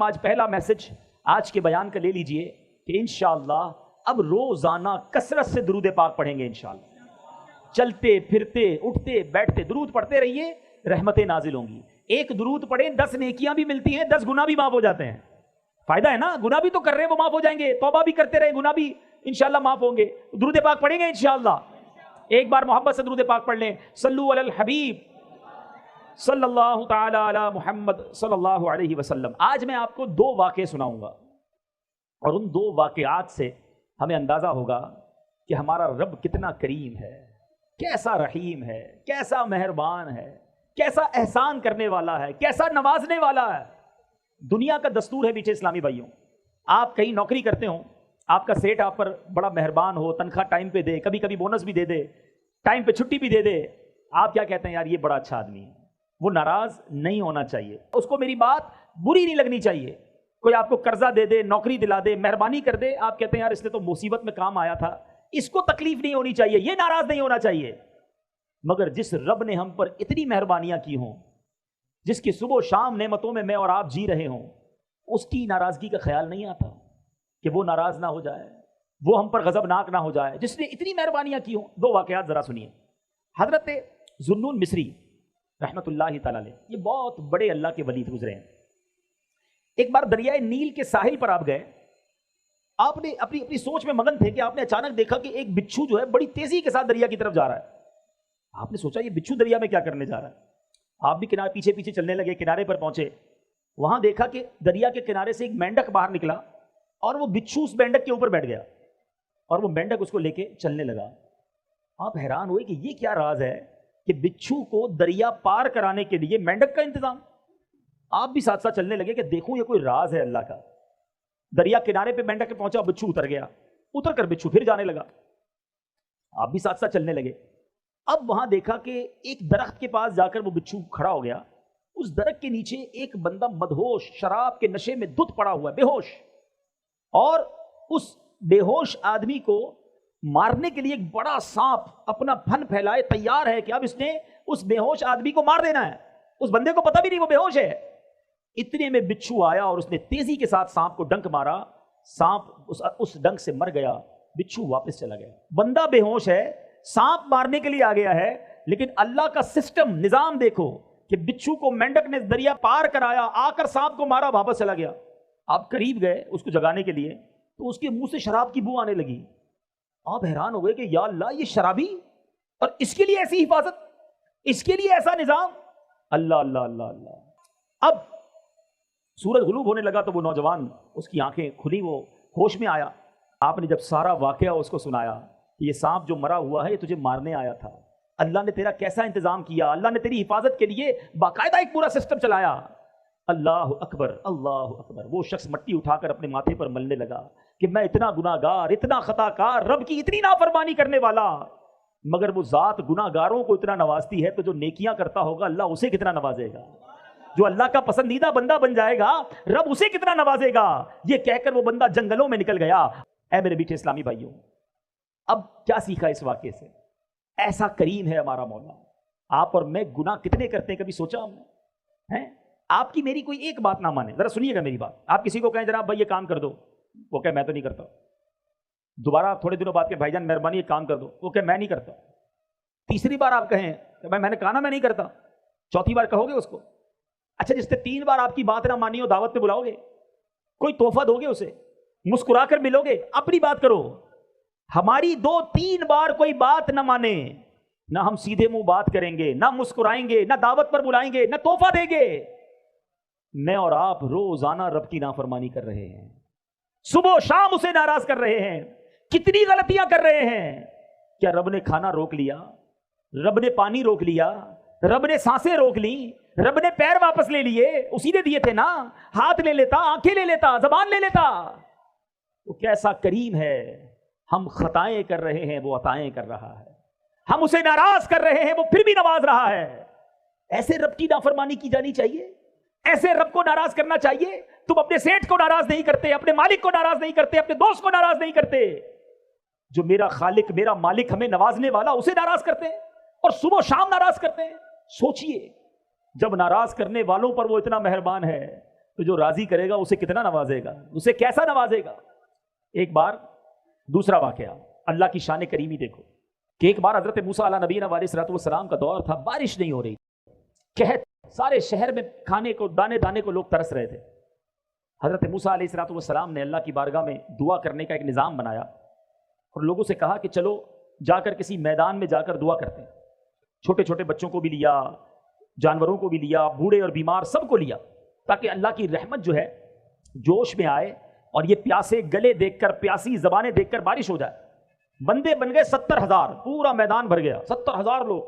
آج پہلا میسج آج کے بیان کا لے لیجئے کہ انشاءاللہ اب روزانہ کثرت سے درود پاک پڑھیں گے انشاءاللہ. چلتے پھرتے اٹھتے بیٹھتے درود پڑھتے رہیے، رحمتیں نازل ہوں گی. ایک درود پڑھیں 10 نیکیاں بھی ملتی ہیں، 10 گناہ بھی معاف ہو جاتے ہیں. فائدہ ہے نا، گناہ بھی تو کر رہے ہیں وہ معاف ہو جائیں گے، توبہ بھی کرتے رہے گناہ بھی انشاءاللہ معاف ہوں گے. درود پاک پڑھیں گے انشاءاللہ. ایک بار محبت سے درود پاک پڑھ لیں. صلو علی الحبیب صلی اللہ تعالی علی محمد صلی اللہ علیہ وسلم. آج میں آپ کو 2 واقعے سناؤں گا اور ان 2 واقعات سے ہمیں اندازہ ہوگا کہ ہمارا رب کتنا کریم ہے، کیسا رحیم ہے، کیسا مہربان ہے، کیسا احسان کرنے والا ہے، کیسا نوازنے والا ہے. دنیا کا دستور ہے میٹھے اسلامی بھائیوں، آپ کہیں نوکری کرتے ہوں، آپ کا سیٹ آپ پر بڑا مہربان ہو، تنخواہ ٹائم پہ دے، کبھی کبھی بونس بھی دے دے، ٹائم پہ چھٹی بھی دے دے، آپ کیا کہتے ہیں یار یہ بڑا اچھا آدمی ہے. وہ ناراض نہیں ہونا چاہیے، اس کو میری بات بری نہیں لگنی چاہیے. کوئی آپ کو قرضہ دے دے، نوکری دلا دے، مہربانی کر دے، آپ کہتے ہیں یار اس نے تو مصیبت میں کام آیا تھا، اس کو تکلیف نہیں ہونی چاہیے، یہ ناراض نہیں ہونا چاہیے. مگر جس رب نے ہم پر اتنی مہربانیاں کی ہوں، جس کی صبح و شام نعمتوں میں اور آپ جی رہے ہوں، اس کی ناراضگی کا خیال نہیں آتا کہ وہ ناراض نہ ہو جائے، وہ ہم پر غضبناک نہ ہو جائے جس نے اتنی مہربانیاں کی ہوں. 2 واقعات ذرا سنیے. حضرت ذوالنون مصری رحمت اللہ تعالی علیہ، یہ بہت بڑے اللہ کے ولی گزرے ہیں. ایک بار دریائے نیل کے ساحل پر آپ گئے، آپ نے اپنی سوچ میں مگن تھے کہ آپ نے اچانک دیکھا کہ ایک بچھو جو ہے بڑی تیزی کے ساتھ دریا کی طرف جا رہا ہے. آپ نے سوچا یہ بچھو دریا میں کیا کرنے جا رہا ہے. آپ بھی کنارے پیچھے پیچھے چلنے لگے، کنارے پر پہنچے، وہاں دیکھا کہ دریا کے کنارے سے ایک مینڈک باہر نکلا اور وہ بچھو اس مینڈک کے اوپر بیٹھ گیا اور وہ مینڈک اس کو لے کے چلنے لگا. آپ حیران ہوئے کہ یہ کیا راز ہے کہ بچھو کو دریا پار کرانے کے لیے مینڈک کا انتظام. آپ بھی ساتھ ساتھ چلنے لگے کہ دیکھوں یہ کوئی راز ہے اللہ کا. دریا کنارے پہ مینڈک پہنچا، بچھو اتر گیا، اتر کر بچھو پھر جانے لگا. آپ بھی ساتھ ساتھ چلنے لگے. اب وہاں دیکھا کہ ایک درخت کے پاس جا کر وہ بچھو کھڑا ہو گیا. اس درخت کے نیچے ایک بندہ مدہوش شراب کے نشے میں دھت پڑا ہوا ہے، بے ہوش، اور اس بے ہوش آدمی کو مارنے کے لیے ایک بڑا سانپ اپنا پھن پھیلائے تیار ہے کہ اب اس نے اس بے ہوش آدمی کو مار دینا ہے. اس بندے کو پتہ بھی نہیں وہ بے ہوش ہے. اتنے میں بچھو آیا اور اس نے تیزی کے ساتھ سانپ کو ڈنک مارا. سانپ اس ڈنک سے مر گیا، بچھو واپس چلا گیا. بندہ بے ہوش ہے، سانپ مارنے کے لیے آ گیا ہے، لیکن اللہ کا سسٹم نظام دیکھو کہ بچھو کو مینڈک نے دریا پار کرایا، آ کر سانپ کو مارا، واپس چلا گیا. آپ قریب گئے اس کو جگانے کے لیے تو اس کے منہ سے شراب کی بو آنے لگی. آپ حیران ہو گئے کہ یا اللہ یہ شرابی، اور اس کے لیے ایسی حفاظت، اس کے لیے ایسا نظام. اللہ اللہ اللہ اللہ. اب سورج غروب ہونے لگا تو وہ نوجوان، اس کی آنکھیں کھلی، وہ ہوش میں آیا. آپ نے جب سارا واقعہ اس کو سنایا کہ یہ سانپ جو مرا ہوا ہے یہ تجھے مارنے آیا تھا، اللہ نے تیرا کیسا انتظام کیا، اللہ نے تیری حفاظت کے لیے باقاعدہ ایک پورا سسٹم چلایا. اللہ اکبر اللہ اکبر. وہ شخص مٹی اٹھا کر اپنے ماتھے پر ملنے لگا کہ میں اتنا گناہ گار، اتنا خطا کار، رب کی اتنی نافرمانی کرنے والا، مگر وہ ذات گناہ گاروں کو اتنا نوازتی ہے تو جو نیکیاں کرتا ہوگا اللہ اسے کتنا نوازے گا. جو اللہ کا پسندیدہ بندہ بن جائے گا رب اسے کتنا نوازے گا. یہ کہہ کر وہ بندہ جنگلوں میں نکل گیا. اے میرے میٹھے اسلامی بھائیوں، اب کیا سیکھا اس واقعے سے؟ ایسا کریم ہے ہمارا مولا. آپ اور میں گناہ کتنے کرتے ہیں، کبھی سوچا ہم نے؟ آپ کی میری کوئی ایک بات نہ مانے، ذرا سنیے گا میری بات. آپ کسی کو کہیں جناب بھائی یہ کام کر دو، وہ کہ میں تو نہیں کرتا. دوبارہ تھوڑے دنوں بعد کہ بھائی جان مہربانی یہ کام کر دو، وہ کہ میں نہیں کرتا. تیسری بار آپ کہیں کہ میں نے کہا نا میں نہیں کرتا. چوتھی بار کہو گے اس کو؟ اچھا جس نے 3 بار آپ کی بات نہ مانی ہو دعوت پہ بلاؤ گے؟ کوئی تحفہ دو گے اسے؟ مسکرا کر ملو گے؟ اپنی بات کرو. ہماری 2-3 بار کوئی بات نہ مانے، نہ ہم سیدھے منہ بات کریں گے، نہ مسکرائیں گے، نہ دعوت پر بلائیں گے، نہ تحفہ دیں گے. میں اور آپ روزانہ رب کی نافرمانی کر رہے ہیں، صبح و شام اسے ناراض کر رہے ہیں. کتنی غلطیاں کر رہے ہیں. کیا رب نے کھانا روک لیا؟ رب نے پانی روک لیا؟ رب نے سانسیں روک لی؟ رب نے پیر واپس لے لیے؟ اسی نے دیے تھے نا. ہاتھ لے لیتا، آنکھیں لے لیتا، زبان لے لیتا. وہ کیسا کریم ہے. ہم خطائیں کر رہے ہیں، وہ عطائیں کر رہا ہے. ہم اسے ناراض کر رہے ہیں، وہ پھر بھی نواز رہا ہے. ایسے رب کی نافرمانی کی جانی چاہیے، ایسے رب کو ناراض کرنا چاہیے. تم اپنے سیٹ کو ناراض نہیں کرتے، اپنے مالک کو ناراض نہیں کرتے، اپنے دوست کو ناراض نہیں کرتے. جو میرا خالق، میرا مالک ہمیں نوازنے والا، اسے ناراض کرتے ہیں اور صبح و شام ناراض کرتے ہیں. سوچئے جب ناراض کرنے والوں پر وہ اتنا مہربان ہے تو جو راضی کرے گا اسے کتنا نوازے گا، اسے کیسا نوازے گا۔ ایک بار دوسرا واقعہ، اللہ کی شان کریمی دیکھو کہ ایک بار حضرت موسیٰ علیہ نبینا علیہ الصلوۃ والسلام کا دور تھا، بارش نہیں ہو رہی، قحط، سارے شہر میں کھانے کو دانے دانے کو لوگ ترس رہے تھے۔ حضرت موسیٰ علیہ الصلوۃ والسلام نے اللہ کی بارگاہ میں دعا کرنے کا ایک نظام بنایا اور لوگوں سے کہا کہ چلو جا کر کسی میدان میں جا کر دعا کرتے ہیں۔ چھوٹے چھوٹے بچوں کو بھی لیا، جانوروں کو بھی لیا، بوڑھے اور بیمار سب کو لیا، تاکہ اللہ کی رحمت جو ہے جوش میں آئے اور یہ پیاسے گلے دیکھ کر، پیاسی زبانیں دیکھ کر بارش ہو جائے۔ بندے بن گئے 70,000، پورا میدان بھر گیا، 70,000 لوگ۔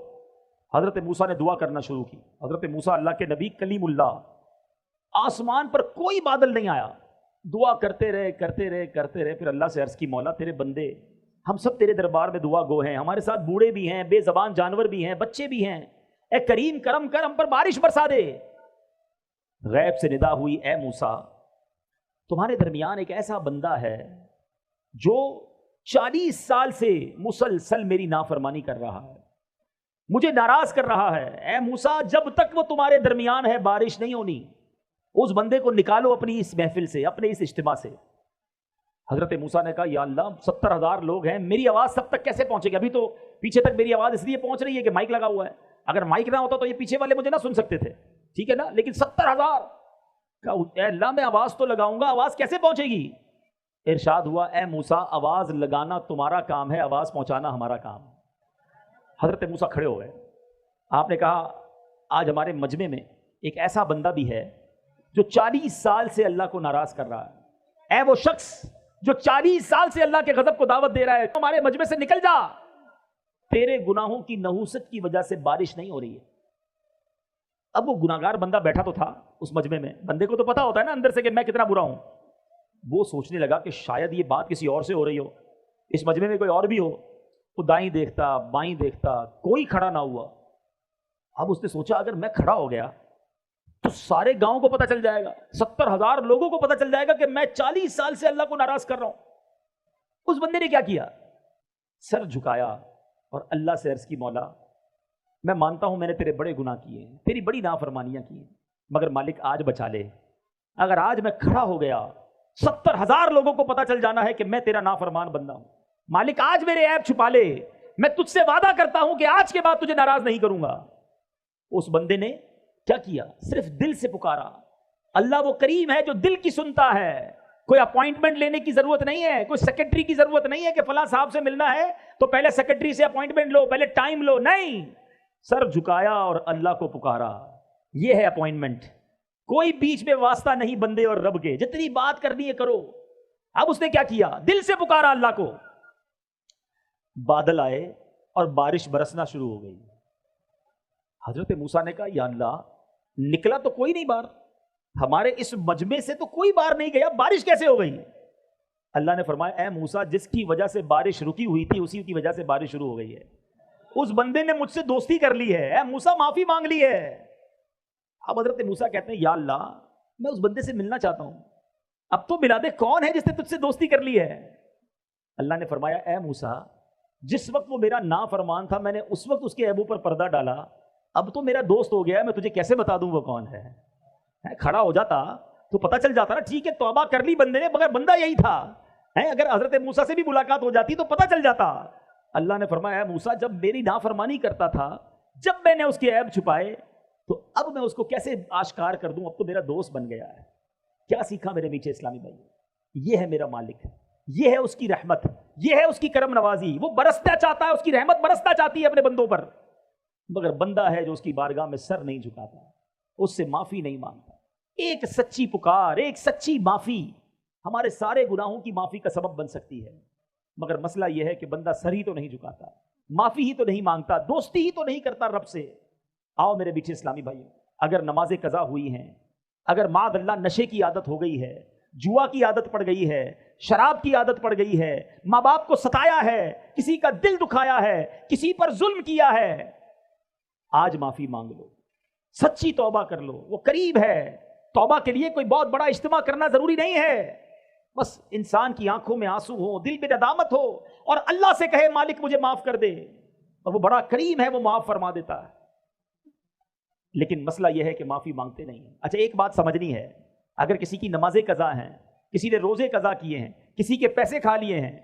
حضرت موسیٰ نے دعا کرنا شروع کی۔ حضرت موسیٰ اللہ کے نبی کلیم اللہ، آسمان پر کوئی بادل نہیں آیا، دعا کرتے رہے کرتے رہے کرتے رہے۔ پھر اللہ سے عرض کی، مولا تیرے بندے ہم سب تیرے دربار میں دعا گو ہیں، ہمارے ساتھ بوڑھے بھی ہیں، بے زبان جانور بھی ہیں، بچے بھی ہیں، اے کریم کرم کر، ہم پر بارش برسا دے۔ غیب سے ندا ہوئی، اے موسیٰ تمہارے درمیان ایک ایسا بندہ ہے جو 40 سال سے مسلسل میری نافرمانی کر رہا ہے، مجھے ناراض کر رہا ہے۔ اے موسیٰ جب تک وہ تمہارے درمیان ہے بارش نہیں ہونی، اس بندے کو نکالو اپنی اس محفل سے، اپنے اس اجتماع سے۔ حضرت موسیٰ نے کہا، یا اللہ 70,000 لوگ ہیں، میری آواز سب تک کیسے پہنچے گی؟ ابھی تو پیچھے تک میری آواز اس لیے پہنچ رہی ہے کہ مائک لگا ہوا ہے، اگر مائک نہ ہوتا تو یہ پیچھے والے مجھے نہ سن سکتے تھے، ٹھیک ہے نا؟ لیکن 70,000، اے اللہ میں آواز تو لگاؤں گا، آواز کیسے پہنچے گی؟ ارشاد ہوا، اے موسیٰ آواز لگانا تمہارا کام ہے، آواز پہنچانا ہمارا کام ہے۔ حضرت موسیٰ کھڑے ہو گئے، آپ نے کہا آج ہمارے مجمع میں ایک ایسا بندہ بھی ہے جو 40 سال سے اللہ کو ناراض کر رہا ہے۔ اے وہ شخص جو 40 سال سے اللہ کے غضب کو دعوت دے رہا ہے، ہمارے مجمع سے نکل جا، تیرے گناہوں کی نحوست کی وجہ سے بارش نہیں ہو رہی ہے۔ اب وہ گناہگار بندہ بیٹھا تو تھا اس مجمع میں، بندے کو تو پتا ہوتا ہے نا اندر سے کہ میں کتنا برا ہوں۔ وہ سوچنے لگا کہ شاید یہ بات کسی اور سے ہو رہی ہو، اس مجمع میں کوئی اور بھی ہو۔ وہ دائیں دیکھتا بائیں دیکھتا، کوئی کھڑا نہ ہوا۔ اب اس نے سوچا اگر میں کھڑا ہو گیا تو سارے گاؤں کو پتہ چل جائے گا، 70,000 لوگوں کو پتہ چل جائے گا کہ میں 40 سال سے اللہ کو ناراض کر رہا ہوں۔ اس بندے نے کیا کیا؟ سر جھکایا اور اللہ سے عرض کی، مولا میں مانتا ہوں میں نے تیرے بڑے گناہ کیے ہیں، تیری بڑی نافرمانیاں کی ہیں، مگر مالک آج بچا لے۔ اگر آج میں کھڑا ہو گیا 70,000 لوگوں کو پتہ چل جانا ہے کہ میں تیرا نافرمان بندہ ہوں، مالک آج میرے عیب چھپا لے، میں تجھ سے وعدہ کرتا ہوں کہ آج کے بعد تجھے ناراض نہیں کروں گا۔ اس بندے نے کیا کیا؟ صرف دل سے پکارا۔ اللہ وہ کریم ہے جو دل کی سنتا ہے، کوئی اپوائنٹمنٹ لینے کی ضرورت نہیں ہے، کوئی سیکرٹری کی ضرورت نہیں ہے کہ فلاں صاحب سے ملنا ہے تو پہلے سیکرٹری سے اپوائنٹمنٹ لو، پہلے ٹائم لو، نہیں، سر جھکایا اور اللہ کو پکارا، یہ ہے اپوائنٹمنٹ۔ کوئی بیچ میں واسطہ نہیں بندے اور رب کے، جتنی بات کرنی ہے کرو۔ اب اس نے کیا کیا؟ دل سے پکارا اللہ کو، بادل آئے اور بارش برسنا شروع ہو گئی۔ حضرت موسیٰ نے کہا، یا اللہ نکلا تو کوئی نہیں باہر، ہمارے اس مجمع سے تو کوئی باہر نہیں گیا، بارش کیسے ہو گئی؟ اللہ نے فرمایا، اے موسیٰ جس کی وجہ سے بارش رکی ہوئی تھی اسی کی وجہ سے بارش شروع ہو گئی ہے۔ اس بندے نے مجھ سے دوستی کر لی ہے، اے موسیٰ معافی مانگ لی ہے۔ اب حضرت موسیٰ کہتے ہیں، یا اللہ میں اس بندے سے ملنا چاہتا ہوں، اب تو ملا دے، کون ہے جس نے تجھ سے دوستی کر لی ہے؟ اللہ نے فرمایا، اے موسیٰ جس وقت وہ میرا نافرمان تھا میں نے اس وقت اس کے عیبوں پر پردہ ڈالا، اب تو میرا دوست ہو گیا، میں تجھے کیسے بتا دوں وہ کون ہے؟ کھڑا ہو جاتا تو پتہ چل جاتا نا، ٹھیک ہے توبہ کر لی بندے نے مگر بندہ یہی تھا، اگر حضرت موسیٰ سے بھی ملاقات ہو جاتی تو پتہ چل جاتا۔ اللہ نے فرمایا، اے موسیٰ جب میری نافرمانی کرتا تھا، جب میں نے اس کے عیب چھپائے تو اب میں اس کو کیسے آشکار کر دوں؟ اب تو میرا دوست بن گیا ہے۔ کیا سیکھا میرے میٹھے اسلامی بھائی؟ یہ ہے میرا مالک، یہ ہے اس کی رحمت، یہ ہے اس کی کرم نوازی۔ وہ برسنا چاہتا ہے، اس کی رحمت برسنا چاہتی ہے اپنے بندوں پر، مگر بندہ ہے جو اس کی بارگاہ میں سر نہیں جھکاتا، اس سے معافی نہیں مانگتا۔ ایک سچی پکار، ایک سچی معافی ہمارے سارے گناہوں کی معافی کا سبب بن سکتی ہے، مگر مسئلہ یہ ہے کہ بندہ سر ہی تو نہیں جھکاتا، معافی ہی تو نہیں مانگتا، دوستی ہی تو نہیں کرتا رب سے۔ آؤ میرے بیچے اسلامی بھائیوں، اگر نمازیں قضا ہوئی ہیں، اگر معاذ اللہ نشے کی عادت ہو گئی ہے، جوا کی عادت پڑ گئی ہے، شراب کی عادت پڑ گئی ہے، ماں باپ کو ستایا ہے، کسی کا دل دکھایا ہے، کسی پر ظلم کیا ہے، آج معافی مانگ لو، سچی توبہ کر لو، وہ قریب ہے۔ توبہ کے لیے کوئی بہت بڑا اجتماع کرنا ضروری نہیں ہے، بس انسان کی آنکھوں میں آنسو ہو، دل میں ندامت ہو اور اللہ سے کہے مالک مجھے معاف کر دے، اور وہ بڑا کریم ہے، وہ معاف فرما دیتا ہے۔ لیکن مسئلہ یہ ہے کہ معافی مانگتے نہیں ہیں۔ اچھا ایک بات سمجھنی ہے، اگر کسی کی نمازیں قضا ہیں، کسی نے روزے قضا کیے ہیں، کسی کے پیسے کھا لیے ہیں،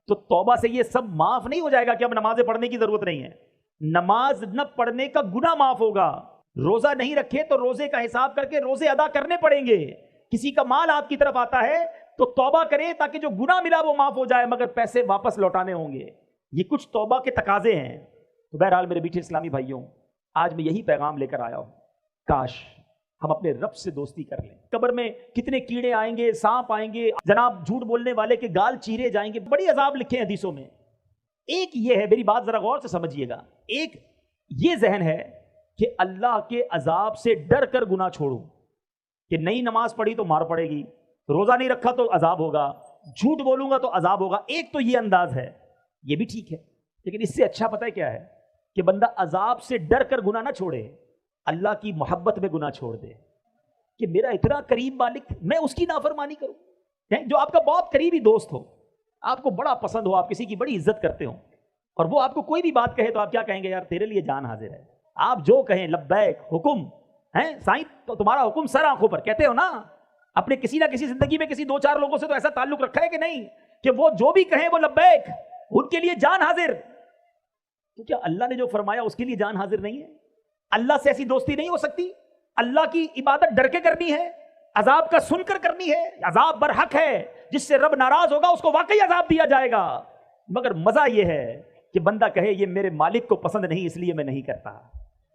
تو توبہ سے یہ سب معاف نہیں ہو جائے گا کہ اب نمازیں پڑھنے کی ضرورت نہیں ہے. نماز نہ پڑھنے کا گناہ معاف ہوگا. روزہ نہیں رکھے تو روزے کا حساب کر کے روزے ادا کرنے پڑیں گے. کسی کا مال آپ کی طرف آتا ہے تو توبہ کریں تاکہ جو گناہ ملا وہ معاف ہو جائے، مگر پیسے واپس لوٹانے ہوں گے. یہ کچھ توبہ کے تقاضے ہیں. تو بہرحال میرے میٹھے اسلامی بھائیوں، آج میں یہی پیغام لے کر آیا ہوں، کاش ہم اپنے رب سے دوستی کر لیں. قبر میں کتنے کیڑے آئیں گے، سانپ آئیں گے، جناب جھوٹ بولنے والے کے گال چیرے جائیں گے، بڑی عذاب لکھے ہیں حدیثوں میں. ایک یہ ہے، میری بات ذرا غور سے سمجھیے گا، ایک یہ ذہن ہے کہ اللہ کے عذاب سے ڈر کر گناہ چھوڑوں، کہ نئی نماز پڑھی تو مار پڑے گی، روزہ نہیں رکھا تو عذاب ہوگا، جھوٹ بولوں گا تو عذاب ہوگا. ایک تو یہ انداز ہے، یہ بھی ٹھیک ہے، لیکن اس سے اچھا پتہ ہے کیا ہے؟ کہ بندہ عذاب سے ڈر کر گناہ نہ چھوڑے، اللہ کی محبت میں گناہ چھوڑ دے. کہ میرا اتنا قریب مالک، میں اس کی نافرمانی کروں؟ جو آپ کا بہت قریبی دوست ہو، آپ کو بڑا پسند ہو، آپ کسی کی بڑی عزت کرتے ہو، اور وہ آپ کو کوئی بھی بات کہے تو آپ کیا کہیں گے؟ یار تیرے لیے جان حاضر ہے، آپ جو کہیں لبیک، حکم ہے سائیں، تو تمہارا حکم سر آنکھوں پر، کہتے ہو نا. اپنے کسی نہ کسی زندگی میں کسی دو چار لوگوں سے تو ایسا تعلق رکھا ہے کہ نہیں کہ وہ جو بھی کہیں وہ لبیک، ان کے لیے جان حاضر. تو کیا اللہ نے جو فرمایا اس کے لیے جان حاضر نہیں ہے؟ اللہ سے ایسی دوستی نہیں ہو سکتی؟ اللہ کی عبادت ڈر کے کرنی ہے، عذاب کا سن کر کرنی ہے. عذاب برحق ہے، جس سے رب ناراض ہوگا اس کو واقعی عذاب دیا جائے گا. مگر مزہ یہ ہے کہ بندہ کہے یہ میرے مالک کو پسند نہیں اس لیے میں نہیں کرتا،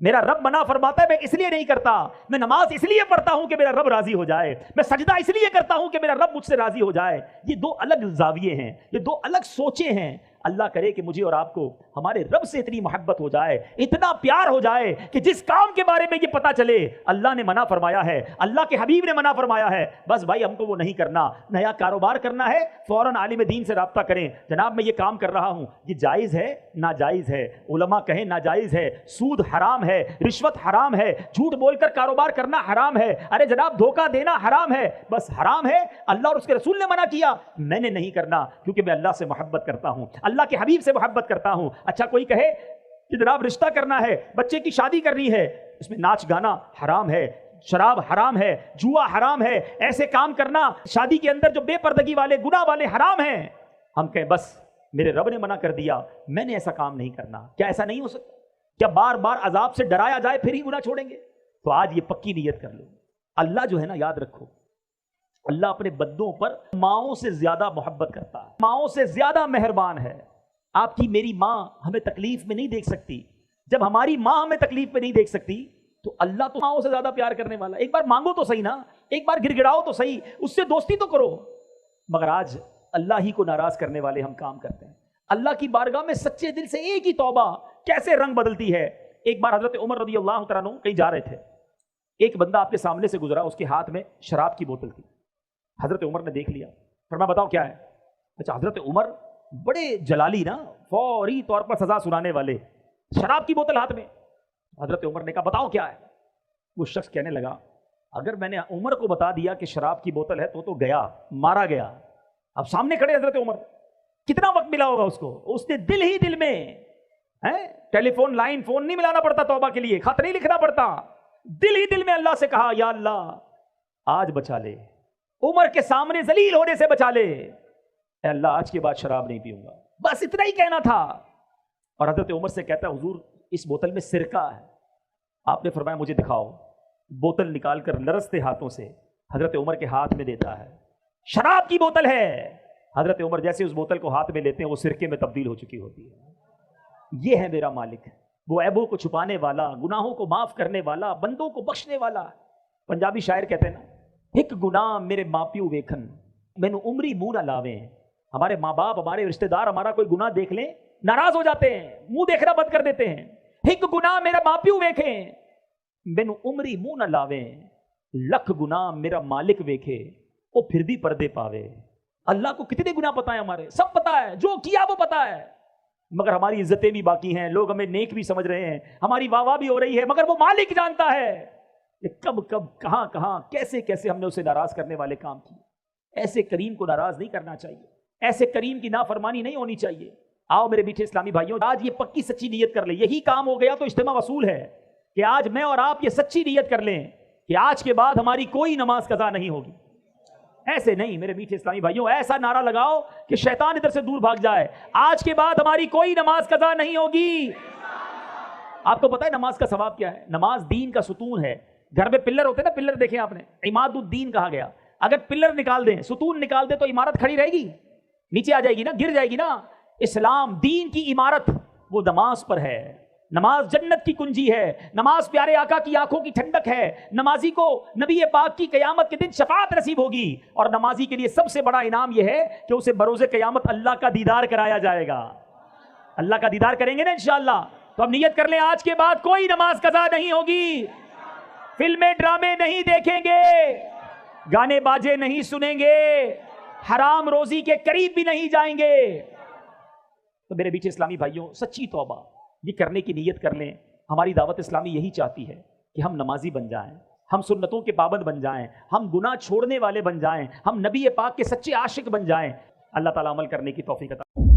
میرا رب منع فرماتا ہے میں اس لیے نہیں کرتا، میں نماز اس لیے پڑھتا ہوں کہ میرا رب راضی ہو جائے، میں سجدہ اس لیے کرتا ہوں کہ میرا رب مجھ سے راضی ہو جائے. یہ دو الگ زاویے ہیں، یہ دو الگ سوچیں ہیں. اللہ کرے کہ مجھے اور آپ کو ہمارے رب سے اتنی محبت ہو جائے، اتنا پیار ہو جائے کہ جس کام کے بارے میں یہ پتا چلے اللہ نے منع فرمایا ہے، اللہ کے حبیب نے منع فرمایا ہے، بس بھائی ہم کو وہ نہیں کرنا. نیا کاروبار کرنا ہے، فوراً عالم دین سے رابطہ کریں، جناب میں یہ کام کر رہا ہوں، یہ جائز ہے ناجائز ہے؟ علماء کہیں ناجائز ہے، سود حرام ہے، رشوت حرام ہے، جھوٹ بول کر کاروبار کرنا حرام ہے، ارے جناب دھوکہ دینا حرام ہے، بس حرام ہے، اللہ اور اس کے رسول نے منع کیا، میں نے نہیں کرنا کیونکہ میں اللہ سے محبت کرتا ہوں، اللہ کے حبیب سے محبت کرتا ہوں. اچھا کوئی کہے کہ جناب رشتہ کرنا ہے، بچے کی شادی کرنی ہے، اس میں ناچ گانا حرام ہے، شراب حرام ہے، جوا حرام ہے، ایسے کام کرنا شادی کے اندر جو بے پردگی والے گناہ والے حرام ہیں. ہم کہیں بس میرے رب نے منع کر دیا، میں نے ایسا کام نہیں کرنا. کیا ایسا نہیں ہو سکتا؟ کیا بار بار عذاب سے ڈرایا جائے پھر ہی گناہ چھوڑیں گے؟ تو آج یہ پکی نیت کر لو. اللہ جو ہے نا، یاد رکھو، اللہ اپنے بندوں پر ماؤں سے زیادہ محبت کرتا ہے، ماؤں سے زیادہ مہربان ہے. آپ کی میری ماں ہمیں تکلیف میں نہیں دیکھ سکتی، جب ہماری ماں ہمیں تکلیف میں نہیں دیکھ سکتی تو اللہ تو ماؤں سے زیادہ پیار کرنے والا. ایک بار مانگو تو صحیح نا، ایک بار گر گڑاؤ تو صحیح، اس سے دوستی تو کرو. مگر آج اللہ ہی کو ناراض کرنے والے ہم کام کرتے ہیں. اللہ کی بارگاہ میں سچے دل سے ایک ہی توبہ کیسے رنگ بدلتی ہے. ایک بار حضرت عمر رضی اللہ تعالیٰ عنہ کہیں جا رہے تھے، ایک بندہ آپ کے سامنے سے گزرا، اس کے ہاتھ میں شراب کی بوتل تھی. حضرت عمر نے دیکھ لیا، فرمایا بتاؤ کیا ہے. اچھا حضرت عمر بڑے جلالی نا، فوری طور پر سزا سنانے والے، شراب کی بوتل ہاتھ میں. حضرت عمر نے کہا بتاؤ کیا ہے. وہ شخص کہنے لگا اگر میں نے عمر کو بتا دیا کہ شراب کی بوتل ہے تو گیا، مارا گیا. اب سامنے کھڑے حضرت عمر، کتنا وقت ملا ہوگا اس کو؟ اس نے دل ہی دل میں، ٹیلی فون لائن فون نہیں ملانا پڑتا توبہ کے لیے، خط نہیں لکھنا پڑتا، دل ہی دل میں اللہ سے کہا یا اللہ آج بچا لے، عمر کے سامنے ذلیل ہونے سے بچا لے، اے اللہ آج کے بعد شراب نہیں پیوں گا. بس اتنا ہی کہنا تھا. اور حضرت عمر سے کہتا ہے حضور اس بوتل میں سرکہ ہے. آپ نے فرمایا مجھے دکھاؤ. بوتل نکال کر لرزتے ہاتھوں سے حضرت عمر کے ہاتھ میں دیتا ہے، شراب کی بوتل ہے. حضرت عمر جیسے اس بوتل کو ہاتھ میں لیتے ہیں وہ سرکے میں تبدیل ہو چکی ہوتی ہے. یہ ہے میرا مالک، وہ عیبوں کو چھپانے والا، گناہوں کو معاف کرنے والا، بندوں کو بخشنے والا. پنجابی شاعر کہتے ہیں نا، ایک گناہ میرے ماں پیو ویکھن مینوں عمری منہ نہ لاویں. ہمارے ماں باپ، ہمارے رشتہ دار ہمارا کوئی گناہ دیکھ لیں ناراض ہو جاتے ہیں، منہ دیکھنا بند کر دیتے ہیں. ایک گناہ میرا ماں پیو ویکھیں مینوں عمری منہ نہ لاویں، لکھ گناہ میرا مالک ویکھے وہ پھر بھی پردے پاوے. اللہ کو کتنے گناہ پتہ ہے، ہمارے سب پتہ ہے، جو کیا وہ پتہ ہے. مگر ہماری عزتیں بھی باقی ہیں، لوگ ہمیں نیک بھی سمجھ رہے ہیں، ہماری واہ واہ بھی ہو رہی ہے، مگر وہ مالک جانتا ہے کہ کب کب کہاں کہاں کیسے کیسے ہم نے اسے ناراض کرنے والے کام کیے. ایسے کریم کو ناراض نہیں کرنا چاہیے، ایسے کریم کی نافرمانی نہیں ہونی چاہیے. آؤ میرے میٹھے اسلامی بھائیوں، آج یہ پکی سچی نیت کر لیں. یہی کام ہو گیا تو اجتماع وصول ہے کہ آج میں اور آپ یہ سچی نیت کر لیں کہ آج کے بعد ہماری کوئی نماز قضا نہیں ہوگی. ایسے نہیں میرے میٹھے اسلامی بھائیوں، ایسا نعرہ لگاؤ کہ شیطان ادھر سے دور بھاگ جائے. آج کے بعد ہماری کوئی نماز قضا نہیں ہوگی. آپ کو پتہ ہے نماز کا ثواب کیا ہے؟ نماز دین کا ستون ہے. گھر میں پلر ہوتے ہیں نا، پلر دیکھیں آپ نے، عماد الدین کہا گیا. اگر پلر نکال دیں، ستون نکال دیں تو عمارت کھڑی رہے گی؟ نیچے آ جائے گی نا، گر جائے گی نا. اسلام دین کی عمارت وہ نماز پر ہے. نماز جنت کی کنجی ہے. نماز پیارے آقا کی آنکھوں کی ٹھنڈک ہے. نمازی کو نبی پاک کی قیامت کے دن شفاعت نصیب ہوگی. اور نمازی کے لیے سب سے بڑا انعام یہ ہے کہ اسے بروز قیامت اللہ کا دیدار کرایا جائے گا. اللہ کا دیدار کریں گے نا انشاءاللہ. تو اب نیت کر لیں آج کے بعد کوئی نماز قضا نہیں ہوگی. فلمیں ڈرامے نہیں دیکھیں گے، گانے باجے نہیں سنیں گے، حرام روزی کے قریب بھی نہیں جائیں گے. تو میرے بیچ اسلامی بھائیوں، سچی توبہ یہ کرنے کی نیت کر لیں. ہماری دعوت اسلامی یہی چاہتی ہے کہ ہم نمازی بن جائیں، ہم سنتوں کے پابند بن جائیں، ہم گناہ چھوڑنے والے بن جائیں، ہم نبی پاک کے سچے عاشق بن جائیں. اللہ تعالیٰ عمل کرنے کی توفیق عطا